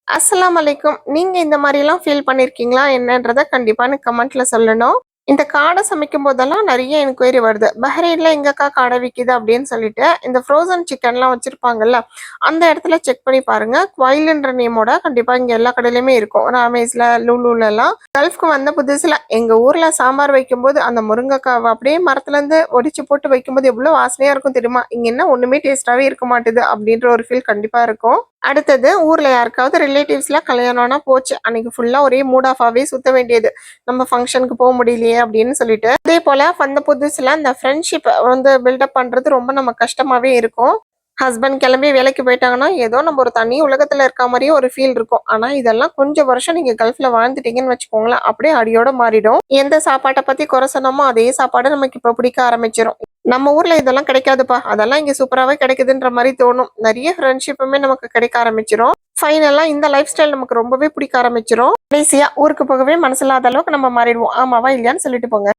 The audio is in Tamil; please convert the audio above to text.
அஸ்ஸலாமு அலைக்கும். நீங்க இந்த மாரிலாம் ஃபீல் பண்ணியிருக்கீங்களா? என்னன்றத கண்டிப்பா எனக்கு கமெண்ட்ல சொல்லணும். இந்த காடை சமைக்கும் போதெல்லாம் நெறைய என்கொயரி வருது. பஹ்ரைன்ல எங்கக்கா காடை விக்குது அப்படின்னு சொல்லிட்டு, இந்த ஃப்ரோசன் சிக்கன்லாம் வச்சிருப்பாங்கல்ல, அந்த இடத்துல செக் பண்ணி பாருங்க. குவைல்ன்ற நேமோட கண்டிப்பா இங்க எல்லா கடையிலயுமே இருக்கும். ராமேஸ்ல, லுலுலலாம். கல்ஃப்க்கு வந்த புதுசுல எங்க ஊர்ல சாம்பார் வைக்கும்போது, அந்த முருங்கக்காவ அப்படியே மரத்துலருந்து ஒடிச்சு போட்டு வைக்கும்போது எவ்வளோ வாசனையா இருக்கும் தெரியுமா? இங்க என்ன ஒண்ணுமே டேஸ்ட்டாவே இருக்க மாட்டுது அப்படின்ற ஒரு ஃபீல் கண்டிப்பா இருக்கும். அடுத்தது ஊர்ல யாருக்காவது ரிலேட்டிவ்ஸ்ல கல்யாணம்னா போச்சு. அன்னைக்கு ஃபுல்லா ஒரே மூட் ஆஃபாவே சுத்த வேண்டியது. நம்ம ஃபங்ஷனுக்கு போ முடியலையே அப்படின்னு சொல்லிட்டு. அதே போல வந்த புதுசுல அந்த ஃப்ரெண்ட்ஷிப் வந்து பில்டப் பண்றது ரொம்ப நம்ம கஷ்டமாவே இருக்கும். ஹஸ்பண்ட் கிளம்பி வேலைக்கு போயிட்டாங்கன்னா, ஏதோ நம்ம ஒரு தனி உலகத்துல இருக்க மாரியே ஒரு ஃபீல் இருக்கும். ஆனா இதெல்லாம் கொஞ்சம் வருஷம் நீங்க கல்ஃப்ல வாழ்ந்துட்டீங்கன்னு வச்சுக்கோங்களேன், அப்படியே அடியோட மாறிடும். எந்த சாப்பாட்ட பத்தி குறை சொன்னோமோ, அதே சாப்பாடு நமக்கு இப்ப பிடிக்க ஆரம்பிச்சிரும். நம்ம ஊர்ல இதெல்லாம் கிடைக்காதுப்பா. அதெல்லாம் இங்க சூப்பராவே கிடைக்குதுன்ற மாரி தோணும். நெறைய ஃப்ரெண்ட்ஷிப்புமே நமக்கு கிடைக்க ஆரம்பிச்சிரும். ஃபைனலா இந்த லைஃப் ஸ்டைல் நமக்கு ரொம்பவே பிடிக்க ஆரம்பிச்சிரும். கடைசியா ஊருக்கு போகவே மனசில்லாத அளவுக்கு நம்ம மாறிடுவோம். ஆமாவா? இல்லையான்னு சொல்லிட்டு போங்க.